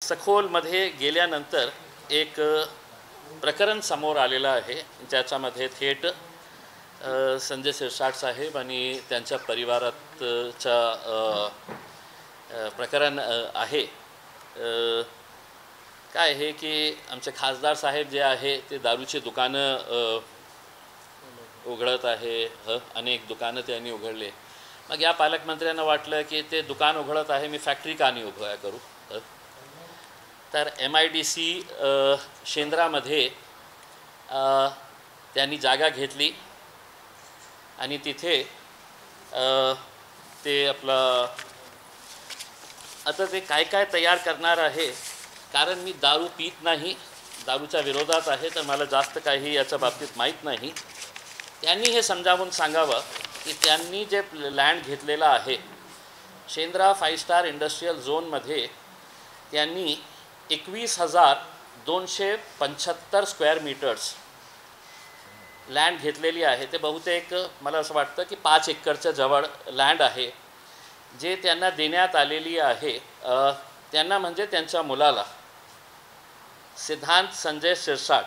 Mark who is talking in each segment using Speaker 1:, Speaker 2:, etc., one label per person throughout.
Speaker 1: सखोलमध्ये गेल्यानंतर एक प्रकरण समोर आलेलं आहे, ज्याच्यामध्ये थेट संजय शिरसाट साहेब आणि त्यांच्या परिवाराचा प्रकरण आहे. काय आहे की आमचे खासदार साहेब जे आहे ते दारूची दुकानं उघडत आहे, अनेक दुकानं त्यांनी उघडले. मग या पालकमंत्र्यांना वाटलं की ते दुकान उघडत आहे, मी फॅक्टरी का नाही उभं करू. तर MIDC शेंद्रामध्ये त्यांनी जागा घेतली आणि तिथे ते आपलं आता ते काय काय तयार करणार आहे. कारण मी दारू पीत नाही, दारूच्या विरोधात आहे, तर मला जास्त काही याच्या बाबतीत माहीत नाही. त्यांनी हे समजावून सांगावं की त्यांनी जे लँड घेतलेला आहे शेंद्रा 5 स्टार इंडस्ट्रियल झोनमध्ये, त्यांनी 21,275 स्क्वेअर मीटर्स लँड घेतलेली आहे. ते बहुतेक मला असं वाटतं की 5 एकरच्या जवळ लँड आहे, जे त्यांना देण्यात आलेली आहे. त्यांना म्हणजे त्यांच्या मुलाला सिद्धांत संजय शिरसाट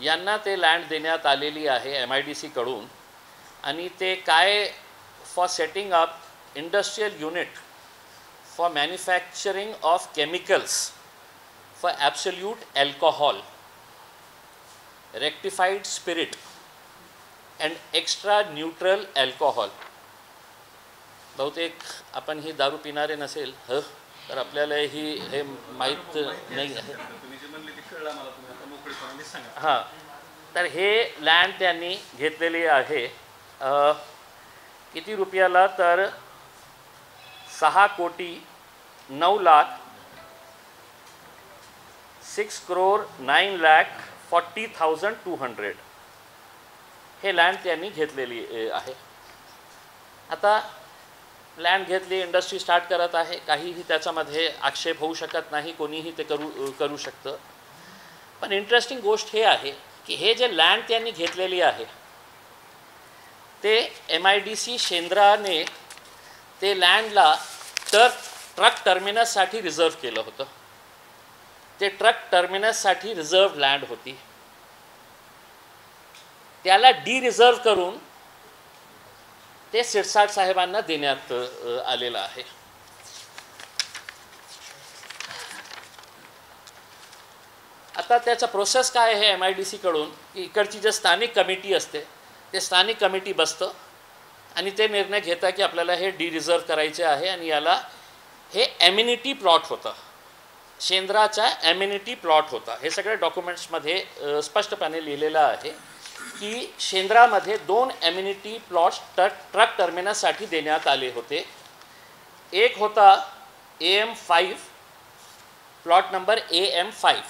Speaker 1: यांना ते लँड देण्यात आलेली आहे MIDC कडून. आणि ते काय for setting up industrial unit for manufacturing of chemicals for absolute alcohol, rectified spirit and extra neutral alcohol. बहुतेक आपण ही दारू पिणारे नसेल तर आपल्याला हे माहीत नाही आहे. हां, तर हे लँड त्यांनी घेतलेली आहे. किती रुपयाला, तर 6,09,40,200 हे लँड त्यांनी घेतलेली आहे. आता लँड घेतली, इंडस्ट्री स्टार्ट करत आहे, काहीही त्याच्यामध्ये आक्षेप होऊ शकत नाही, कोणीही ते करू शकतं. पण इंटरेस्टिंग गोष्ट हे आहे की हे जे लँड त्यांनी घेतलेली आहे ते MIDC शेंद्राने ते लँडला ट्रक टर्मिनससाठी रिझर्व केलं होतं. ते ट्रक टर्मिनससाठी रिझर्व लँड होती, त्याला रिझर्व करून ते शिरसाट साहेबांना देण्यात आलेलं आहे. आता त्याचा प्रोसेस काय आहे MIDC कडून, की इकडची जे स्थानिक कमिटी असते ते स्थानिक कमिटी बसतं आणि ते निर्णय घेतात की आपल्याला हे रिझर्व करायचे आहे. आणि याला हे एम्युनिटी प्लॉट होतं, शेंद्राचा एम्युनिटी प्लॉट होता. हे सगळे डॉक्युमेंट्समध्ये स्पष्टपणे लिहिलेलं आहे की शेंद्रामध्ये 2 एम्युनिटी प्लॉट्स ट्रक टर्मिनससाठी देण्यात आले होते. एक होता AM5, प्लॉट नंबर AM5,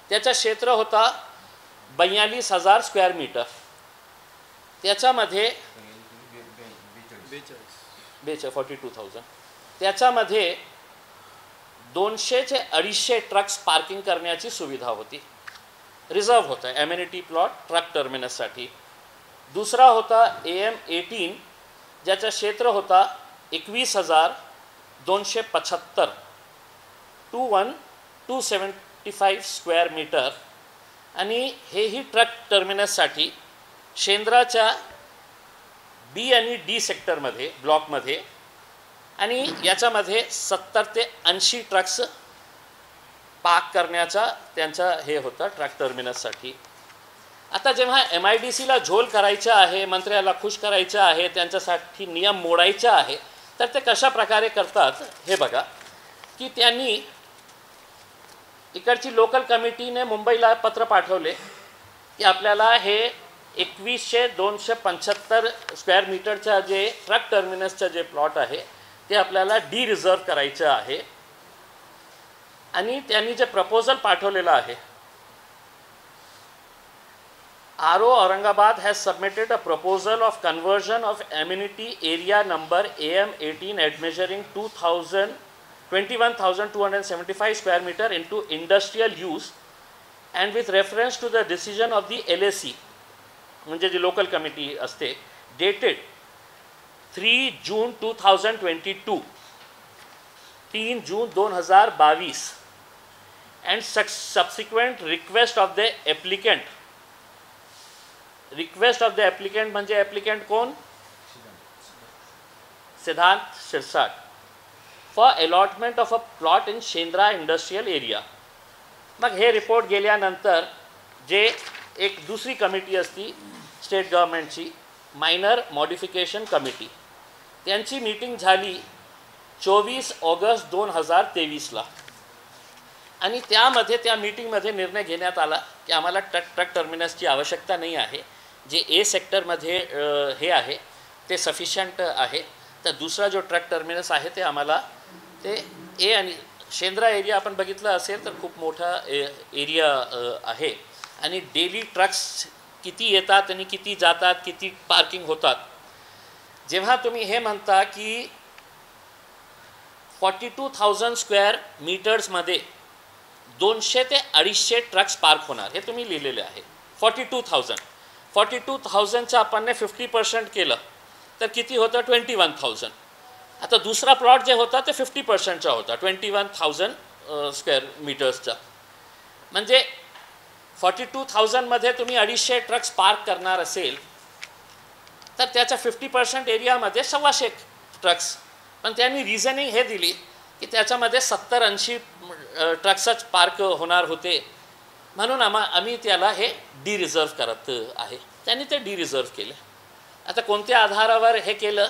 Speaker 1: त्याचं क्षेत्र होता 42,000 स्क्वेअर मीटर. त्याच्यामध्ये 42,000, त्याच्यामध्ये 200 ते 250 ट्रक्स पार्किंग करण्याची सुविधा होती. रिझर्व होता एम्युनिटी प्लॉट ट्रक टर्मिनससाठी. दुसरा होता AM18, ज्याचं क्षेत्र होता 21,275 275 स्क्वेअर मीटर. आणि हेही ट्रक टर्मिनससाठी शेंद्राच्या B आणि D सेक्टरमध्ये, ब्लॉकमध्ये. आणि याच्यामध्ये 70 ते 80 ट्रक्स पार्क करण्याचा त्यांचा हे होता ट्रक टर्मिनससाठी. आता जेव्हा MIDCला झोल करायचं आहे, मंत्र्याला खुश करायचं आहे, त्यांच्यासाठी नियम मोडायचा आहे, तर ते कशा प्रकारे करतात हे बघा. की त्यांनी इकडची लोकल कमिटीने मुंबईला पत्र पाठवले की आपल्याला हे 21,275 स्क्वेअर मीटरचा जे ट्रक टर्मिनसचं जे प्लॉट आहे ते आपल्याला रिझर्व करायचं आहे. आणि त्यांनी जे प्रपोजल पाठवलेलं आहे, RO Aurangabad has submitted a proposal of conversion of amenity area number AM18 at measuring 21,275 square meter into industrial use and with reference to the decision of the LAC, म्हणजे जी local committee असते, dated 3 June 2022, 3 June 2022 and subsequent request of the applicant. Request of the applicant म्हणजे applicant कोण? सिद्धांत Shirsat. For allotment of a plot in Shendra industrial area. मग हे report गेल्यानंतर जे एक दुसरी कमिटी असती स्टेट गव्हर्नमेंटची, मायनर मॉडिफिकेशन कमिटी, त्यांची मीटिंग झाली 24 ऑगस्ट 2023ला. आणि त्यामध्ये त्या मीटिंगमध्ये निर्णय घेण्यात आला की आम्हाला ट्रक टर्मिनसची आवश्यकता नाही आहे. जे ए सेक्टरमध्ये हे आहे ते सफिशियंट आहे. तर दुसरा जो ट्रक टर्मिनस आहे ते आम्हाला ते ए आणि शेंद्रा एरिया आपण बघितलं असेल तर खूप मोठा एरिया आहे आणि डेली ट्रक्स किती येतात आणि किती जातात, किती पार्किंग होतात. जेव्हा तुम्ही हे म्हणता की 42,000 स्क्वेअर मीटर्समध्ये 200 ते 250 ट्रक्स पार्क होणार हे तुम्ही लिहिलेले आहे. 42,000च्या आपण 50% केलं तर किती होतं? 21,000. आता दुसरा प्लॉट जे होता ते 50%चा होता, 21,000 स्क्वेअर मीटर्सचा. म्हणजे 42,000मध्ये तुम्ही 250 ट्रक्स पार्क करणार असेल तर त्याच्या 50% एरियामध्ये 125 ट्रक्स. पण त्यांनी रिझनिंग हे दिली की त्याच्यामध्ये 70-80 ट्रक्सच पार्क होणार होते, म्हणून आम्ही त्याला हे डी रिझर्व करत आहे. त्यांनी ते डी रिझर्व केलं. आता कोणत्या आधारावर हे केलं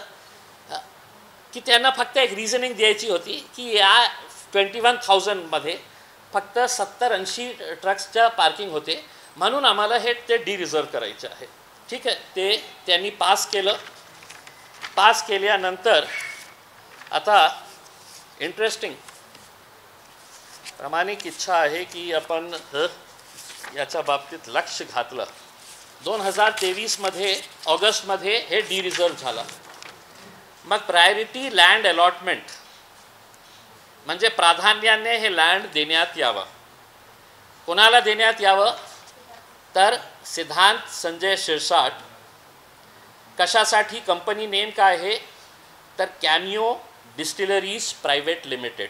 Speaker 1: की त्यांना फक्त एक रिझनिंग द्यायची होती की या 21,000मध्ये फक्त 70-80 ट्रक्सच्या पार्किंग होते, म्हणून आम्हाला हे ते डी रिझर्व करायचं आहे. ठीक आहे, ते त्यांनी पास केलं. पास केल्यानंतर आता इंटरेस्टिंग प्रामाणिक इच्छा आहे की आपण याच्या बाबतीत लक्ष घातलं. 2023मध्ये ऑगस्टमध्ये हे डी रिझर्व झालं. मग प्रायोरिटी लँड अलॉटमेंट म्हणजे प्राधान्याने हे लँड देण्यात यावं. कोणाला देण्यात यावं? तर सिद्धांत संजय शिरसाट. कशासाठी? कंपनी नेम काय आहे तर cameo distilleries private limited.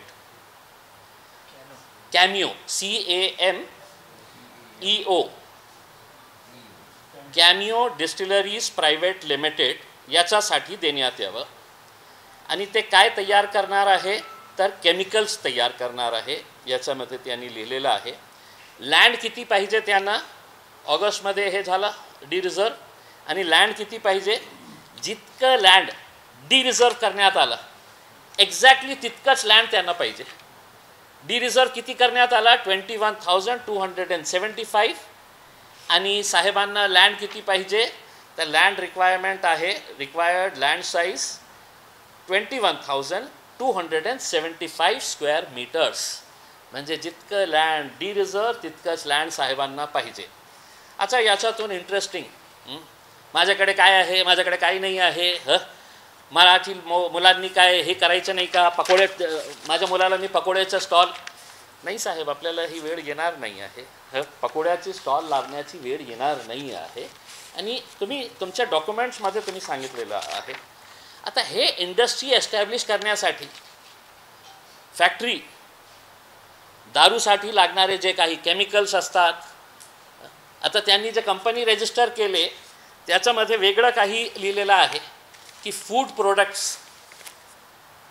Speaker 1: Cameo CAMEO cameo distilleries private limited याच्यासाठी देण्यात यावं. आणि ते काय तयार करणार आहे तर केमिकल्स तयार करणार आहे, याच्यामध्ये त्यांनी लिहिलेलं आहे. लँड किती पाहिजे त्यांना? ऑगस्टमध्ये हे झालं डी रिझर्व. आणि लँड किती पाहिजे? जितकं लँड डी रिझर्व करण्यात आलं एक्झॅक्टली तितकंच लँड त्यांना पाहिजे. डी रिझर्व किती करण्यात आला? 21,275. आणि साहेबांना लँड किती पाहिजे तर लँड रिक्वायरमेंट आहे, required land size 21,275 square metres. म्हणजे जितकं लँड डी रिझर्व तितकंच लँड साहेबांना पाहिजे. अच्छा, याच्यातून इंटरेस्टिंग माझ्याकडे काय आहे, माझ्याकडे काही नाही आहे. मराठी मुलांनी काय हे करायचं नाही का? पकोडे माझ्या मुलाला मी पकोड्याचा स्टॉल नाही साहेब, आपल्याला ही वेळ येणार नाही आहे. पकोड्याची स्टॉल लावण्याची वेळ येणार नाही आहे. आणि तुम्ही तुमच्या डॉक्युमेंट्समध्ये तुम्ही सांगितलेलं आहे. आता हे इंडस्ट्री एस्टॅब्लिश करण्यासाठी फॅक्टरी, दारूसाठी लागणारे जे काही केमिकल्स असतात, आता त्यांनी जे कंपनी रजिस्टर केले त्याच्यामध्ये वेगळं काही लिहिलेलं आहे की फूड प्रोडक्ट्स.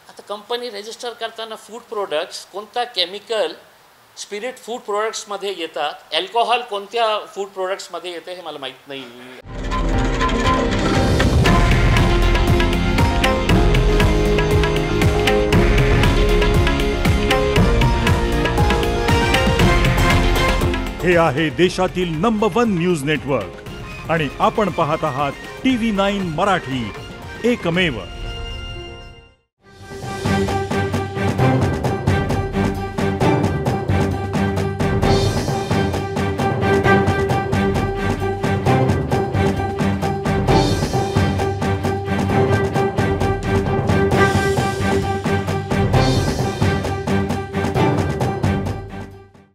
Speaker 1: आता कंपनी रजिस्टर करताना फूड प्रोडक्ट्स कोणता केमिकल स्पिरिट फूड प्रोडक्ट्समध्ये येतात, अल्कोहोल कोणत्या फूड प्रोडक्ट्समध्ये येते हे मला माहीत नाही.
Speaker 2: हे आहे देशातील नंबर 1 न्यूज नेटवर्क आणि आपण पाहत आहात TV9 मराठी, एकमेव.